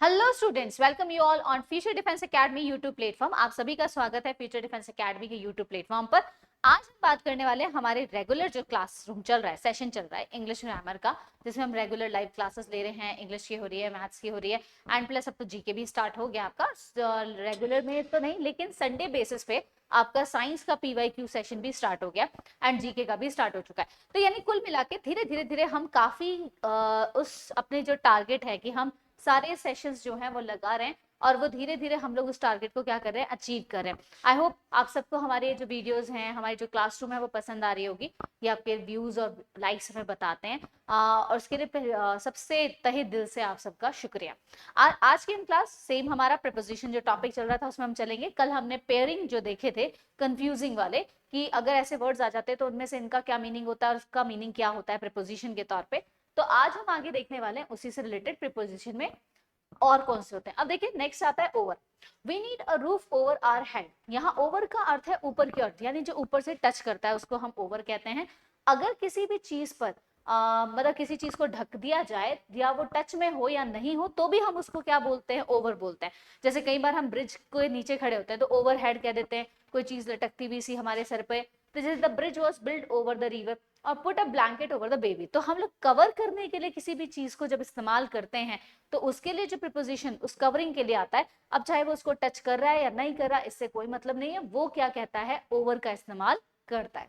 Hello students, welcome you all on future defence academy YouTube platform. आप सभी का स्वागत है फ्यूचर डिफेंस एकेडमी के यूट्यूब प्लेटफॉर्म पर। आज हम बात करने वाले हैं हमारे रेगुलर जो क्लासरूम चल रहा है, सेशन चल रहा है इंग्लिश ग्रामर का, जिसमें हम रेगुलर लाइव क्लासेस ले रहे हैं। इंग्लिश की हो रही है, मैथ्स की हो रही है, एंड प्लस अब तो जीके भी स्टार्ट हो गया आपका। रेगुलर में तो नहीं, लेकिन संडे बेसिस पे आपका साइंस का पीवाईक्यू सेशन भी स्टार्ट हो गया एंड जीके का भी स्टार्ट हो चुका है। तो यानी कुल मिला के धीरे धीरे हम काफी उस अपने जो टारगेट है कि हम सारे सेशंस जो हैं वो लगा रहे हैं और वो धीरे धीरे हम लोग उस टारगेट को क्या कर रहे हैं, अचीव कर रहे हैं। आई होप आप सबको हमारे जो वीडियोस हैं, हमारी जो क्लासरूम है वो पसंद आ रही होगी। ये आपके व्यूज और लाइक्स हमें बताते हैं और उसके लिए सबसे तहे दिल से आप सबका शुक्रिया। आज की हम क्लास सेम हमारा प्रीपोजिशन जो टॉपिक चल रहा था उसमें हम चलेंगे। कल हमने पेयरिंग जो देखे थे कंफ्यूजिंग वाले, कि अगर ऐसे वर्ड्स आ जाते हैं तो उनमें से इनका क्या मीनिंग होता है और उसका मीनिंग क्या होता है प्रीपोजिशन के तौर पे। तो आज हम आगे देखने वाले हैं उसी से रिलेटेड प्रीपोजिशन में और कौन से होते हैं। अब देखिए नेक्स्ट आता है over. We need a roof over our head. यहाँ ओवर का अर्थ है ऊपर की ओर, यानी जो ऊपर से टच करता है उसको हम ओवर कहते हैं। अगर किसी भी चीज पर मतलब किसी चीज को ढक दिया जाए या वो टच में हो या नहीं हो तो भी हम उसको क्या बोलते हैं, ओवर बोलते हैं। जैसे कई बार हम ब्रिज के नीचे खड़े होते हैं तो ओवर हेड कह देते हैं, कोई चीज लटकती भी सी हमारे सर पे। तो जैसे the bridge was build over the river और put a blanket over the baby. तो हम लोग कवर करने के लिए किसी भी चीज को जब इस्तेमाल करते हैं तो उसके लिए जो प्रीपोजिशन उस कवरिंग के लिए आता है, अब चाहे वो उसको टच कर रहा है या नहीं कर रहा, इससे कोई मतलब नहीं है, वो क्या कहता है, ओवर का इस्तेमाल करता है।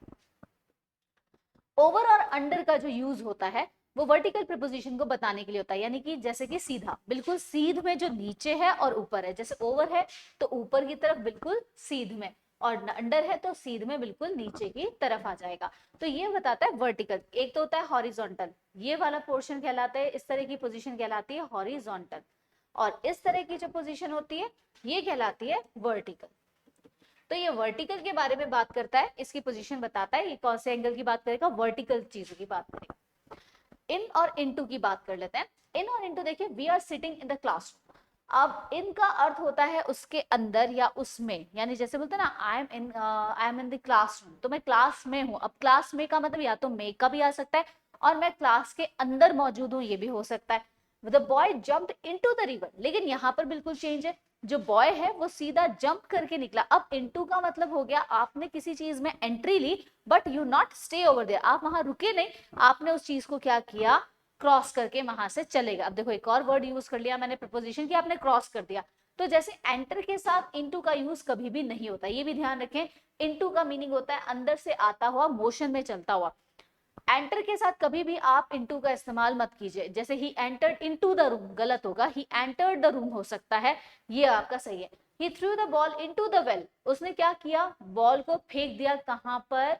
ओवर और अंडर का जो यूज होता है वो वर्टिकल प्रीपोजिशन को बताने के लिए होता है, यानी कि जैसे कि सीधा, बिल्कुल सीध में जो नीचे है और ऊपर है। जैसे ओवर है तो ऊपर की तरफ बिल्कुल सीध में, और अंडर है तो सीध में बिल्कुल नीचे की तरफ आ जाएगा। तो ये बताता है वर्टिकल। एक तो होता है हॉरिजॉन्टल, ये वाला पोर्शन कहलाता है, इस तरह की पोजीशन कहलाती है हॉरिजॉन्टल, और इस तरह की जो पोजीशन होती है ये कहलाती है वर्टिकल। तो ये वर्टिकल के बारे में बात करता है, इसकी पोजीशन बताता है। ये कौन से एंगल की बात करेगा, वर्टिकल चीजों की बात करेगा। इन और इनटू की बात कर लेते हैं। इन और इनटू देखिए, we are sitting in the classroom. अब इन का अर्थ होता है उसके अंदर या उसमें, यानी जैसे बोलते हैं ना, I M in the classroom, तो मैं क्लास में हूं। अब क्लास में का मतलब या तो में का भी आ सकता है और मैं क्लास के अंदर मौजूद हूं, ये भी हो सकता है। The boy jumped into the river, लेकिन यहाँ पर बिल्कुल चेंज है। जो बॉय है वो सीधा जंप करके निकला। अब इनटू का मतलब हो गया आपने किसी चीज में एंट्री ली, but you not stay over there, आप वहां रुके नहीं, आपने उस चीज को क्या किया, क्रॉस करके वहां से चले गए। अब देखो एक और वर्ड यूज कर लिया मैंने प्रपोजिशन की, आपने क्रॉस कर दिया। तो जैसे एंटर के साथ इनटू का यूज कभी भी नहीं होता, ये भी ध्यान रखें। इनटू का मीनिंग होता है अंदर से आता हुआ, मोशन में चलता हुआ। एंटर के साथ कभी भी आप इनटू का इस्तेमाल मत कीजिए। जैसे he entered into the room गलत होगा, ही एंटर्ड द रूम हो सकता है, ये आपका सही है। He threw the ball into the well, उसने क्या किया, बॉल को फेंक दिया कहां पर,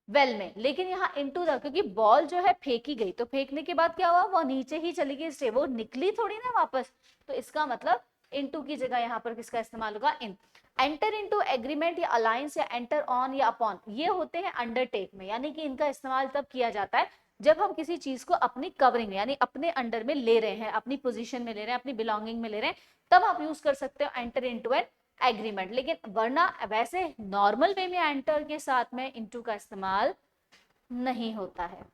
वेल में। लेकिन यहाँ इनटू द, क्योंकि बॉल जो है फेंकी गई तो फेंकने के बाद क्या हुआ, वो नीचे ही चली गई, स्टे, वो निकली थोड़ी ना वापस। तो इसका मतलब इनटू की जगह यहाँ पर किसका इस्तेमाल होगा, इन। एंटर इनटू एग्रीमेंट या अलायंस या एंटर ऑन या अपॉन, ये होते हैं अंडरटेक में, यानी कि इनका इस्तेमाल तब किया जाता है जब हम किसी चीज को अपनी कवरिंग यानी अपने अंडर में ले रहे हैं, अपनी पोजीशन में ले रहे हैं, अपनी बिलोंगिंग में ले रहे हैं, तब आप यूज कर सकते हो एंटर इनटू एन एग्रीमेंट। लेकिन वरना वैसे नॉर्मल वे में एंटर के साथ में इनटू का इस्तेमाल नहीं होता है।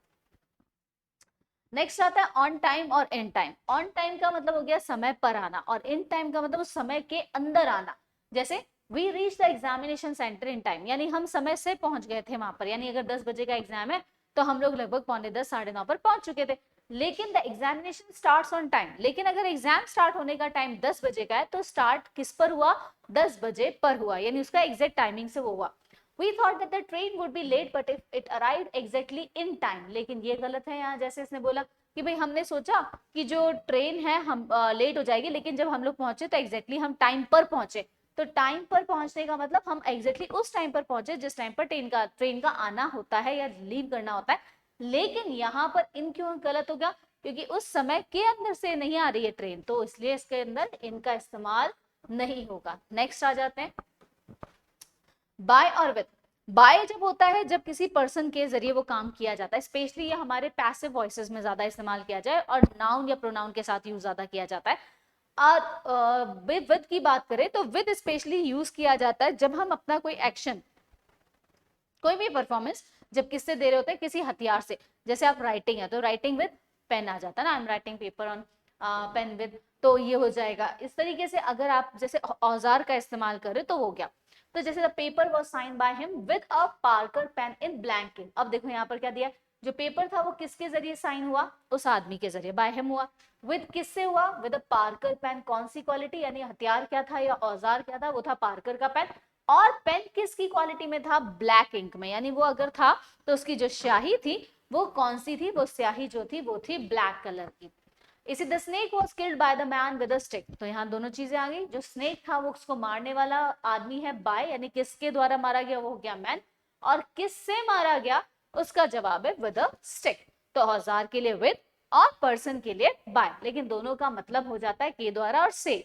नेक्स्ट आता है ऑन टाइम और इन टाइम। ऑन टाइम का मतलब हो गया समय पर आना, और इन टाइम का मतलब उस समय के अंदर आना। जैसे we reach the examination centre in time, यानी हम समय से पहुंच गए थे वहां पर। यानी अगर 10 बजे का एग्जाम है तो हम लोग लगभग 9:45 9:30 पर पहुंच चुके थे। लेकिन the examination starts on time, लेकिन अगर एग्जाम स्टार्ट होने का टाइम 10 बजे का है तो स्टार्ट किस पर हुआ, 10 बजे पर हुआ, यानी उसका एग्जैक्ट टाइमिंग से वो हुआ। We thought that the train would be late, but if it arrived exactly in time, लेकिन ये गलत है यहाँ। जैसे इसने बोला कि भाई हमने सोचा कि जो ट्रेन है हम लेट हो जाएगी, लेकिन जब हम लोग पहुंचे तो एग्जैक्टली हम टाइम पर पहुंचे। तो टाइम पर पहुंचने का मतलब हम एग्जैक्टली उस टाइम पर पहुंचे जिस टाइम पर ट्रेन का आना होता है या लीव करना होता है। लेकिन यहाँ पर इन क्यों गलत हो गया, क्योंकि उस समय के अंदर से नहीं आ रही है ट्रेन, तो इसलिए इसके अंदर इनका इस्तेमाल नहीं होगा। नेक्स्ट आ जाते हैं बाय और विद। बाय जब होता है जब किसी पर्सन के जरिए वो काम किया जाता है, स्पेशली ये हमारे पैसिव वॉइसेस में ज्यादा इस्तेमाल किया जाए, और नाउन या प्रोनाउन के साथ यूज ज्यादा किया जाता है। और विद की बात करें तो विद स्पेशली यूज किया जाता है जब हम अपना कोई एक्शन, कोई भी परफॉर्मेंस जब किससे दे रहे होते हैं, किसी हथियार से। जैसे आप राइटिंग है तो राइटिंग विद पेन आ जाता है ना, I am writing paper on pen with, तो ये हो जाएगा। इस तरीके से अगर आप जैसे औजार का इस्तेमाल करें तो हो गया। तो जैसे the paper was sign by him with a Parker pen in blank ink. अब देखो यहाँ पर क्या दिया, जो पेपर था वो किसके जरिए साइन हुआ, उस आदमी के जरिए, बाय हिम हुआ। विद किससे हुआ, विद अ पार्कर पेन, कौन सी क्वालिटी, यानी हथियार क्या था या औजार क्या था, वो था पार्कर का पेन। और पेन किसकी क्वालिटी में था, ब्लैक इंक में, यानी वो अगर था तो उसकी जो स्याही थी वो कौन सी थी, वो स्याही जो थी वो थी ब्लैक कलर की। इसी the snake was killed by the man with a stick, तो यहाँ दोनों चीजें आ गई। जो स्नेक था वो उसको मारने वाला आदमी है, बाय यानी किसके द्वारा मारा गया, वो हो गया मैन। और किससे मारा गया, उसका जवाब है विद अ स्टिक। तो औजार के लिए विद और पर्सन के लिए बाय, लेकिन दोनों का मतलब हो जाता है के द्वारा और से।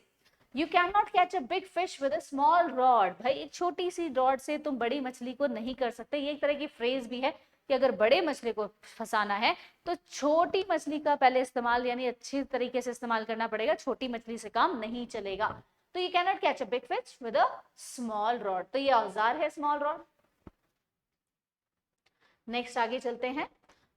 You can not catch a big fish with a small rod, भाई एक छोटी सी रॉड से तुम बड़ी मछली को नहीं कर सकते। ये एक तरह की फ्रेज भी है कि अगर बड़े मछली को फंसाना है तो छोटी मछली का पहले इस्तेमाल यानी अच्छी तरीके से इस्तेमाल करना पड़ेगा, छोटी मछली से काम नहीं चलेगा। तो you can not catch a big fish with a small rod, तो ये औजार है स्मॉल रॉड। नेक्स्ट आगे चलते हैं।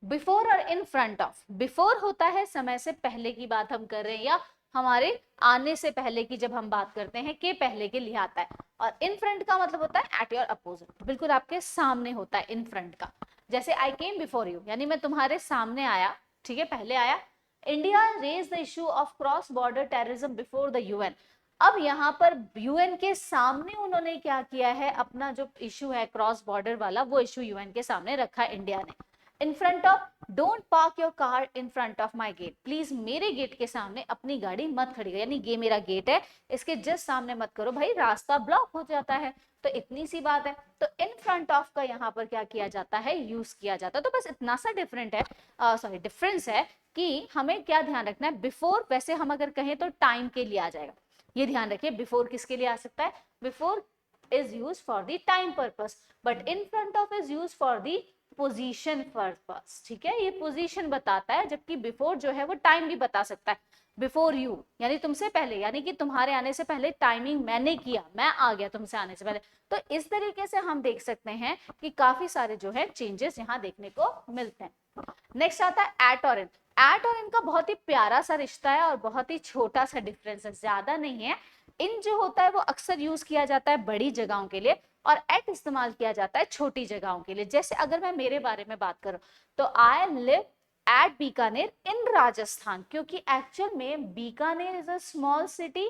बिफोर और इन फ्रंट ऑफ, बिफोर होता है समय से पहले की बात हम कर रहे हैं या हमारे आने से पहले की जब हम बात करते हैं के पहले के लिए आता है। और इन फ्रंट का मतलब होता है एट योर अपोजिट, बिल्कुल आपके सामने होता है इन फ्रंट का। जैसे आई केम बिफोर यू, यानी मैं तुम्हारे सामने आया, ठीक है, पहले आया। India raise the issue of cross border terrorism before the UN. अब यहाँ पर यूएन के सामने उन्होंने क्या किया है, अपना जो इशू है क्रॉस बॉर्डर वाला वो इशू यूएन के सामने रखा इंडिया ने। In front of, don't park your car in front of my gate, please मेरे गेट के सामने अपनी गाड़ी मत खड़ी करो, यानी ये मेरा गेट है इसके जस्ट सामने मत करो भाई, रास्ता ब्लॉक हो जाता है। तो इतनी सी बात है। तो इन फ्रंट ऑफ का यहाँ पर क्या किया जाता है, यूज किया जाता है। तो बस इतना सा डिफरेंट है, सॉरी डिफरेंस है कि हमें क्या ध्यान रखना है। बिफोर वैसे हम अगर कहें तो टाइम के लिए आ जाएगा, ये ध्यान रखिए। बिफोर किसके लिए आ सकता है, before is use for the time purpose, but in front of is use for the position purpose, ठीक है, ये पोजीशन बताता है, जबकि बिफोर जो है वो टाइम भी बता सकता है। बिफोर यू यानी तुमसे पहले, यानी कि तुम्हारे आने से पहले टाइमिंग मैंने किया, मैं आ गया तुमसे आने से पहले। तो इस तरीके से हम देख सकते हैं कि काफी सारे जो है चेंजेस यहाँ देखने को मिलते हैं। नेक्स्ट आता है एट और इन। एट और इन का बहुत ही प्यारा सा रिश्ता है और बहुत ही छोटा सा डिफरेंस है, ज्यादा नहीं है। इन जो होता है वो अक्सर यूज किया जाता है बड़ी जगहों के लिए और एट इस्तेमाल किया जाता है छोटी जगहों के लिए। जैसे अगर मैं मेरे बारे में बात करूं तो I live at Bikaner in Rajasthan, क्योंकि एक्चुअल में Bikaner is a small city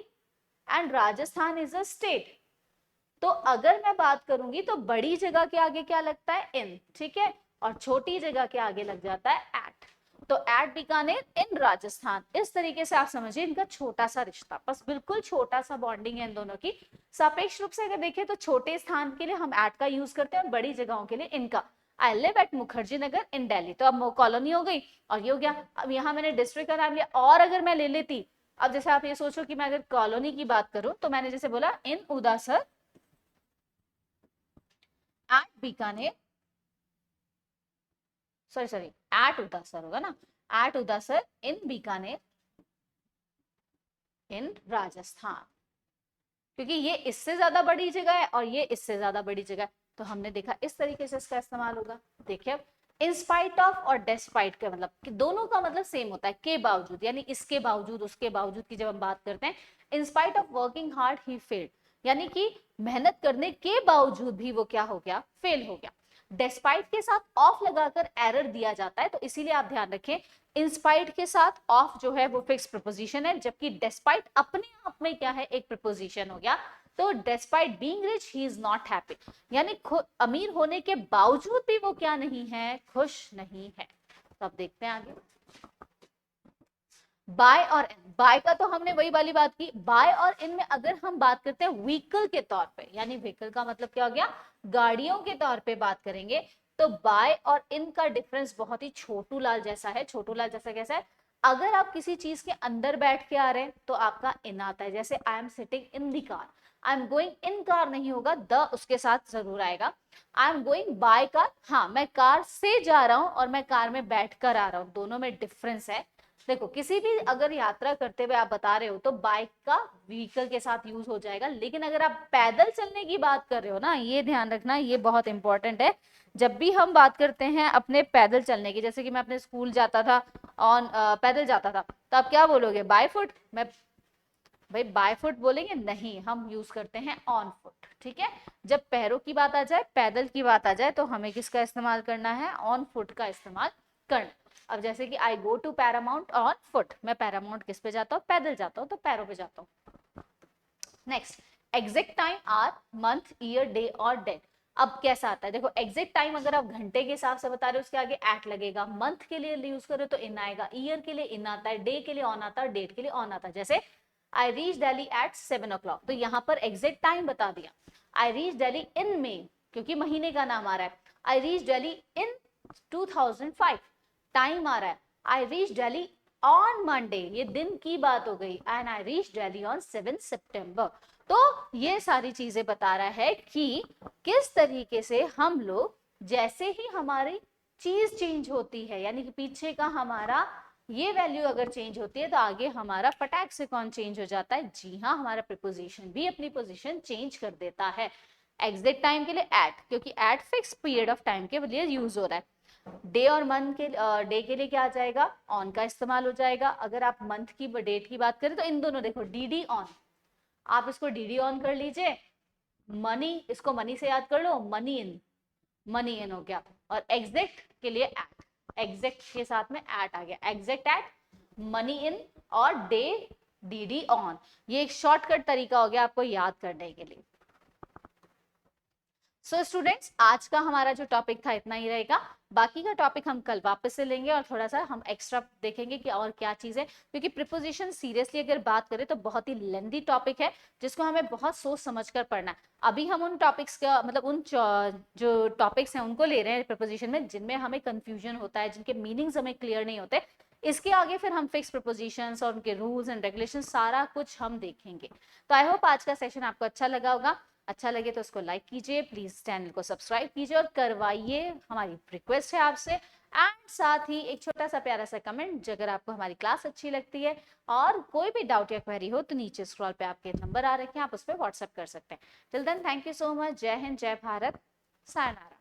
and Rajasthan is a state. तो अगर मैं बात करूंगी तो बड़ी जगह के आगे क्या लगता है, इन, ठीक है, और छोटी जगह के आगे लग जाता है एट। तो एट बीकानेर इन राजस्थान, इस तरीके से आप समझिए इनका छोटा सा रिश्ता, बस बिल्कुल छोटा सा बॉन्डिंग है इन दोनों की। सापेक्ष रूप से अगर देखें तो छोटे स्थान के लिए हम एट का यूज करते हैं और बड़ी जगहों के लिए इनका। I live at Mukherjee Nagar इन दिल्ली, तो अब कॉलोनी हो गई और ये हो गया। अब यहाँ मैंने डिस्ट्रिक्ट का नाम लिया, और अगर मैं ले लेती, अब जैसे आप ये सोचो कि मैं अगर कॉलोनी की बात करूं तो मैंने जैसे बोला in Udasar at Bikaner, sorry sorry at Udasar होगा ना, at Udasar in Bikaner in Rajasthan, क्योंकि ये इससे ज्यादा बड़ी जगह है और ये इससे ज्यादा बड़ी जगह है। तो हमने देखा इस तरीके से इसका इस्तेमाल होगा। देखिए अब इन स्पाइट ऑफ और डेस्पाइट का मतलब कि दोनों का मतलब सेम होता है, के बावजूद, यानी इसके बावजूद उसके बावजूद की जब हम बात करते हैं। In spite of working hard he failed, यानी कि मेहनत करने के बावजूद भी वो क्या हो गया, फेल हो गया। डेस्पाइट के साथ ऑफ लगाकर एरर दिया जाता है, तो इसीलिए आप ध्यान रखें इंस्पाइट के साथ ऑफ जो है वो फिक्स प्रपोजिशन है, जबकि डेस्पाइट अपने आप में क्या है, एक प्रपोजिशन हो गया। तो despite being rich he is not happy, यानी अमीर होने के बावजूद भी वो क्या नहीं है, खुश नहीं है। तो अब देखते हैं आगे। बाय और इन, बाय का तो हमने वही वाली बात की। बाय और इन में अगर हम बात करते हैं व्हीकल के तौर पे, यानी व्हीकल का मतलब क्या हो गया, गाड़ियों के तौर पे बात करेंगे, तो बाय और इन का डिफरेंस बहुत ही छोटू लाल जैसा है। छोटू लाल जैसा कैसा है, अगर आप किसी चीज के अंदर बैठ के आ रहे हैं तो आपका इन आता है, जैसे I am sitting in the car, I am going in car नहीं होगा, द उसके साथ जरूर आएगा। I am going by car, हाँ मैं कार से जा रहा हूं और मैं कार में बैठ कर आ रहा हूं, दोनों में डिफरेंस है। देखो किसी भी अगर यात्रा करते हुए आप बता रहे हो तो बाइक का व्हीकल के साथ यूज हो जाएगा, लेकिन अगर आप पैदल चलने की बात कर रहे हो ना, ये ध्यान रखना, ये बहुत इंपॉर्टेंट है। जब भी हम बात करते हैं अपने पैदल चलने की, जैसे कि मैं अपने स्कूल जाता था ऑन पैदल जाता था, तो आप क्या बोलोगे, बाय फुट? मैं भाई बाय फुट बोलेंगे नहीं, हम यूज करते हैं ऑन फुट, ठीक है। जब पैरों की बात आ जाए, पैदल की बात आ जाए, तो हमें किसका इस्तेमाल करना है, ऑन फुट का इस्तेमाल करना। अब जैसे कि I go to Paramount on foot, मैं पैरामाउंट किस पे जाता हूँ, पैदल जाता हूँ, तो पैरों पे जाता हूँ। Next, exact time, hour, month, year, day और डेट। अब कैसा आता है, देखो एग्जैक्ट टाइम अगर आप घंटे के हिसाब से बता रहे हो उसके आगे एट लगेगा, मंथ के लिए यूज करो तो इन आएगा, ईयर के लिए इन आता है, डे के लिए ऑन आता है, डेट के लिए ऑन आता है। जैसे आई रीच दिल्ली एट 7 o'clock, तो यहाँ पर एग्जैक्ट टाइम बता दिया। आई रीच दिल्ली इन मे, क्योंकि महीने का नाम आ रहा है। I reach Delhi in 2005, time आ रहा है। I reach Delhi on Monday, ये दिन की बात हो गई, and I reach Delhi on 7 सितंबर। तो ये सारी चीजें बता रहा है कि किस तरीके से हम लोग, जैसे ही हमारी चीज चेंज होती है, यानी कि पीछे का हमारा ये वैल्यू अगर चेंज होती है तो आगे हमारा फटाक से कौन चेंज हो जाता है, जी हाँ, हमारा प्रीपोजिशन भी अपनी पोजीशन चेंज कर देता है। एग्जैक्ट टाइम के लिए एट, क्योंकि eight fix period of time के लिए यूज हो रहा है। डे और मंथ के डे के लिए क्या आ जाएगा, ऑन का इस्तेमाल हो जाएगा। अगर आप मंथ की डेट की बात करें तो इन दोनों, देखो डी ऑन, आप इसको डी ऑन कर लीजिए। मनी, इसको मनी से याद कर लो, मनी इन हो गया। और एग्जैक्ट के लिए एट, एग्जैक्ट के साथ में एट आ गया, एग्जैक्ट एट, मनी इन और डे डी ऑन। ये एक शॉर्टकट तरीका हो गया आपको याद करने के लिए। सो स्टूडेंट्स, आज का हमारा जो टॉपिक था इतना ही रहेगा, बाकी का टॉपिक हम कल वापस से लेंगे और थोड़ा सा हम एक्स्ट्रा देखेंगे कि और क्या चीजें, क्योंकि प्रीपोजिशन सीरियसली अगर बात करें तो बहुत ही लेंथी टॉपिक है जिसको हमें बहुत सोच समझ कर पढ़ना है। अभी हम उन टॉपिक्स का मतलब उन जो टॉपिक्स हैं उनको ले रहे हैं प्रीपोजिशन में जिनमें हमें कंफ्यूजन होता है, जिनके मीनिंग्स हमें क्लियर नहीं होते। इसके आगे फिर हम फिक्स प्रीपोजिशंस और उनके रूल्स एंड रेगुलेशन सारा कुछ हम देखेंगे। तो आई होप आज का सेशन आपको अच्छा लगा होगा। अच्छा लगे तो उसको लाइक कीजिए, प्लीज चैनल को सब्सक्राइब कीजिए और करवाइए, हमारी रिक्वेस्ट है आपसे। एंड साथ ही एक छोटा सा प्यारा सा कमेंट, अगर आपको हमारी क्लास अच्छी लगती है और कोई भी डाउट या क्वेरी हो तो नीचे स्क्रॉल पे आपके नंबर आ रखे हैं, आप उस पर व्हाट्सएप कर सकते हैं। Till then, thank you so much. जय हिंद, जय भारत, सायनारा।